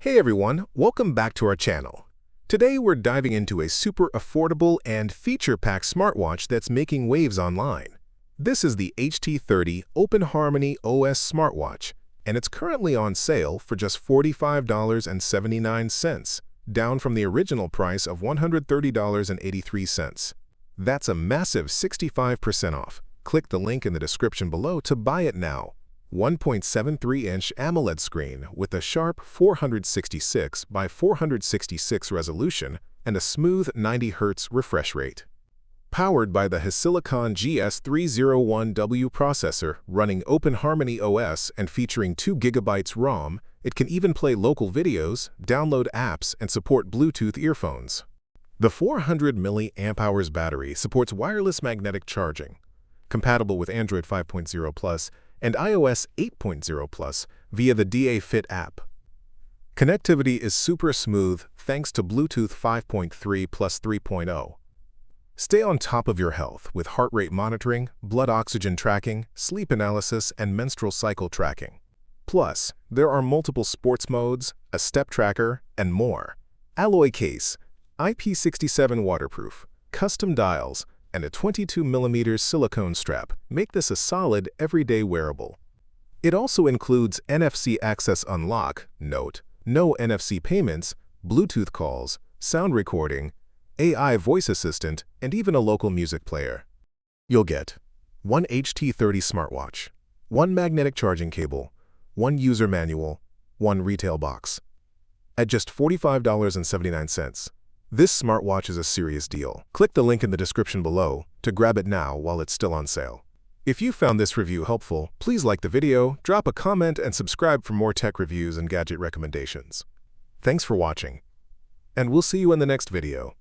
Hey everyone, welcome back to our channel. Today we're diving into a super affordable and feature-packed smartwatch that's making waves online. This is the HT30 Open-HarmonyOS smartwatch, and it's currently on sale for just $45.79, down from the original price of $130.83. That's a massive 65% off. Click the link in the description below to buy it now. 1.73-inch AMOLED screen with a sharp 466 by 466 resolution and a smooth 90 Hz refresh rate. Powered by the Silicon GS301W processor running Open-HarmonyOS and featuring 2 GB ROM, it can even play local videos, download apps, and support Bluetooth earphones. The 400 mAh battery supports wireless magnetic charging, compatible with Android 5.0 Plus and iOS 8.0 Plus via the DA Fit app. Connectivity is super smooth thanks to Bluetooth 5.3 plus 3.0. Stay on top of your health with heart rate monitoring, blood oxygen tracking, sleep analysis, and menstrual cycle tracking. Plus, there are multiple sports modes, a step tracker, and more. Alloy case, IP67 waterproof, custom dials, and a 22mm silicone strap make this a solid everyday wearable. It also includes NFC Access Unlock, note, no NFC payments, Bluetooth calls, sound recording, AI voice assistant, and even a local music player. You'll get one HT30 smartwatch, one magnetic charging cable, one user manual, one retail box. At just $45.79. This smartwatch is a serious deal. Click the link in the description below to grab it now while it's still on sale. If you found this review helpful, please like the video, drop a comment, and subscribe for more tech reviews and gadget recommendations. Thanks for watching, and we'll see you in the next video.